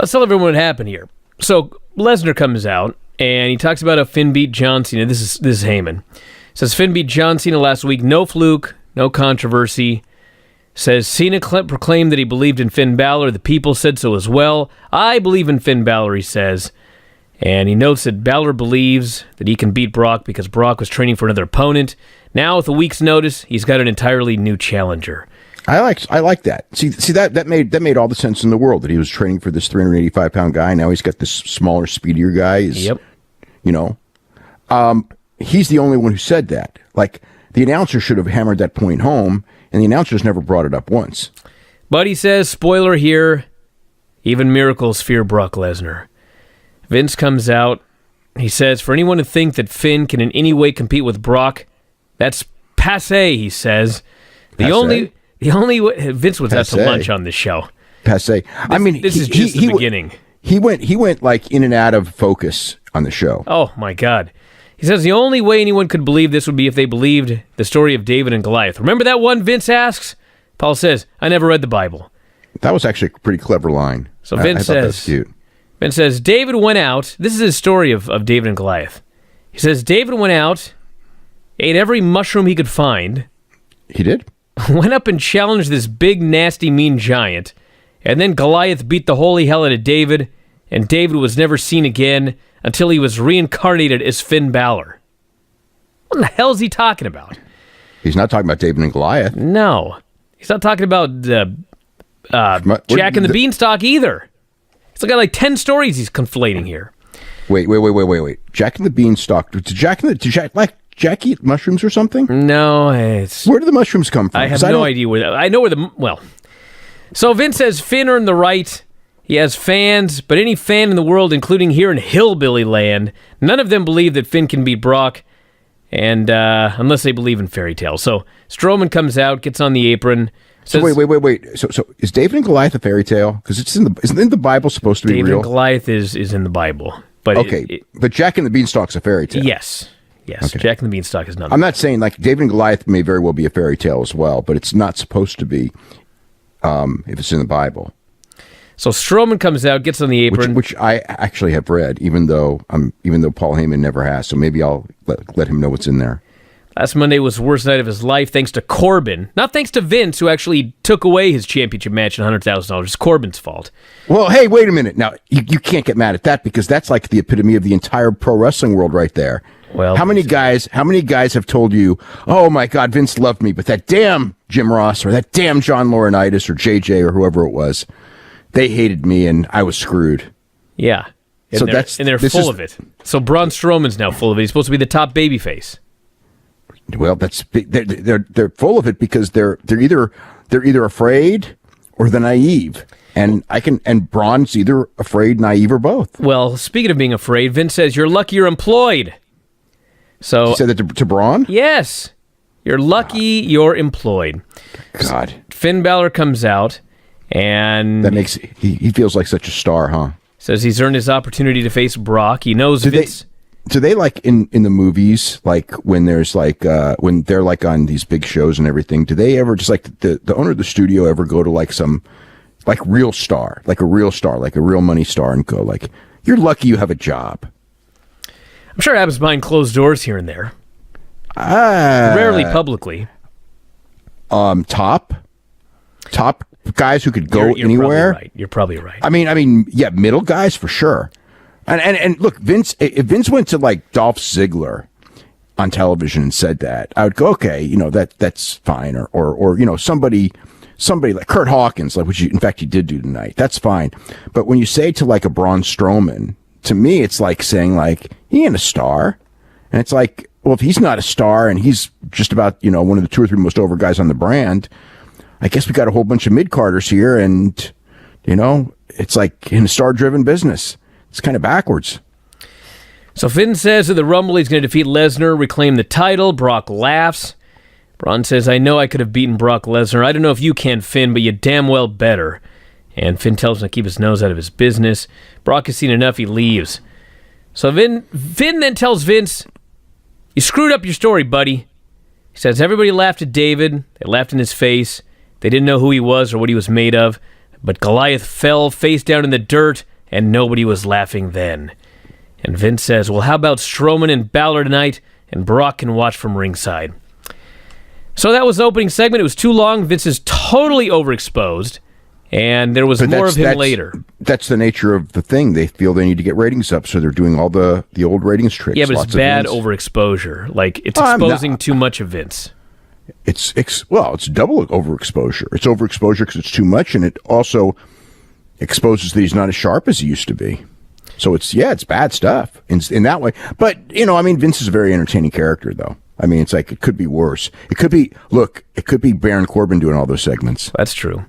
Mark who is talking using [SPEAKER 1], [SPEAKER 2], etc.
[SPEAKER 1] Let's tell everyone what happened here. So Lesnar comes out, and he talks about how Finn beat John Cena. This is Heyman. Says Finn beat John Cena last week. No fluke, no controversy. Says Cena proclaimed that he believed in Finn Balor. The people said so as well. I believe in Finn Balor, he says. And he notes that Balor believes that he can beat Brock because Brock was training for another opponent. Now, with a week's notice, he's got an entirely new challenger.
[SPEAKER 2] I like that. See that made all the sense in the world that he was training for this 385-pound guy. Now he's got this smaller, speedier guy.
[SPEAKER 1] Yep.
[SPEAKER 2] He's the only one who said that. Like, the announcer should have hammered that point home, and the announcers never brought it up once.
[SPEAKER 1] But he says, spoiler here, even miracles fear Brock Lesnar. Vince comes out. He says, for anyone to think that Finn can in any way compete with Brock, that's passé, he says. The only way, Vince was out to lunch on this show.
[SPEAKER 2] Passé.
[SPEAKER 1] This is just the beginning.
[SPEAKER 2] He went like in and out of focus on the show.
[SPEAKER 1] Oh my God. He says the only way anyone could believe this would be if they believed the story of David and Goliath. Remember that one, Vince asks? Paul says, I never read the Bible.
[SPEAKER 2] That was actually a pretty clever line.
[SPEAKER 1] So Vince
[SPEAKER 2] I thought that was cute.
[SPEAKER 1] Vince says, David went out. This is his story of David and Goliath. He says, David went out, ate every mushroom he could find.
[SPEAKER 2] He did?
[SPEAKER 1] Went up and challenged this big, nasty, mean giant. And then Goliath beat the holy hell out of David, and David was never seen again until he was reincarnated as Finn Balor. What in the hell is he talking about?
[SPEAKER 2] He's not talking about David and Goliath.
[SPEAKER 1] No. He's not talking about Jack and the Beanstalk either. He's got like 10 stories he's conflating here.
[SPEAKER 2] Wait. Jack and the Beanstalk. Did Jack eat mushrooms or something?
[SPEAKER 1] No,
[SPEAKER 2] where do the mushrooms come from?
[SPEAKER 1] I have no idea where. I know where So Vince says Finn earned the right. He has fans, but any fan in the world, including here in Hillbilly Land, none of them believe that Finn can beat Brock, and unless they believe in fairy tales. So Strowman comes out, gets on the apron. Says,
[SPEAKER 2] so wait. So is David and Goliath a fairy tale? Because isn't the Bible supposed to be real?
[SPEAKER 1] David and Goliath is in the Bible. But
[SPEAKER 2] okay, but Jack and the Beanstalk's a fairy tale.
[SPEAKER 1] Yes. Okay. Jack and the Beanstalk is not.
[SPEAKER 2] I'm not saying like David and Goliath may very well be a fairy tale as well, but it's not supposed to be if it's in the Bible.
[SPEAKER 1] So Strowman comes out, gets on the apron,
[SPEAKER 2] which I actually have read, even though Paul Heyman never has. So maybe I'll let him know what's in there.
[SPEAKER 1] Last Monday was the worst night of his life, thanks to Corbin. Not thanks to Vince, who actually took away his championship match and $100,000. It's Corbin's fault.
[SPEAKER 2] Well, hey, wait a minute. Now, you can't get mad at that because that's like the epitome of the entire pro wrestling world right there.
[SPEAKER 1] Well,
[SPEAKER 2] how many guys have told you, oh my God, Vince loved me, but that damn Jim Ross or that damn John Laurinaitis or JJ or whoever it was, they hated me and I was screwed.
[SPEAKER 1] Yeah. And they're full of it. So Braun Strowman's now full of it. He's supposed to be the top babyface.
[SPEAKER 2] Well, they're full of it because they're either afraid or they're naive. And Braun's either afraid, naive, or both.
[SPEAKER 1] Well, speaking of being afraid, Vince says you're lucky you're employed. So
[SPEAKER 2] he said that to Braun?
[SPEAKER 1] Yes. You're lucky you're employed.
[SPEAKER 2] God.
[SPEAKER 1] Finn Balor comes out and
[SPEAKER 2] that makes he feels like such a star, huh?
[SPEAKER 1] Says he's earned his opportunity to face Brock. He knows Vince.
[SPEAKER 2] Do they like in the movies, like when there's like when they're like on these big shows and everything, do they ever just like the owner of the studio ever go to like some like real star, like a real money star and go like, you're lucky you have a job?
[SPEAKER 1] I'm sure it happens behind closed doors here and there. Rarely publicly.
[SPEAKER 2] Top guys who could go
[SPEAKER 1] you're
[SPEAKER 2] anywhere.
[SPEAKER 1] Probably right. You're probably right.
[SPEAKER 2] I mean, yeah, middle guys for sure. And look, if Vince went to like Dolph Ziggler on television and said that, I would go, okay, that's fine. Or somebody like Kurt Hawkins, like which in fact he did do tonight. That's fine. But when you say to like a Braun Strowman, to me, it's like saying like, he ain't a star. And it's like, well, if he's not a star and he's just about, one of the 2 or 3 most over guys on the brand, I guess we got a whole bunch of mid-carders here and, it's like in a star-driven business. It's kind of backwards.
[SPEAKER 1] So Finn says at the Rumble he's going to defeat Lesnar, reclaim the title. Brock laughs. Braun says, I know I could have beaten Brock Lesnar. I don't know if you can, Finn, but you damn well better. And Finn tells him to keep his nose out of his business. Brock has seen enough. He leaves. So Finn then tells Vince, you screwed up your story, buddy. He says, everybody laughed at David. They laughed in his face. They didn't know who he was or what he was made of. But Goliath fell face down in the dirt, and nobody was laughing then. And Vince says, well, how about Strowman and Balor tonight, and Brock can watch from ringside. So that was the opening segment. It was too long. Vince is totally overexposed, and there was more of him later.
[SPEAKER 2] That's the nature of the thing. They feel they need to get ratings up, so they're doing all the old ratings tricks.
[SPEAKER 1] Yeah, but it's bad overexposure. Like, it's exposing too much of Vince.
[SPEAKER 2] It's double overexposure. It's overexposure because it's too much, and it also exposes that he's not as sharp as he used to be. So it's bad stuff in that way. But, Vince is a very entertaining character, though. I mean, it's like, it could be worse. It could be Baron Corbin doing all those segments.
[SPEAKER 1] That's true.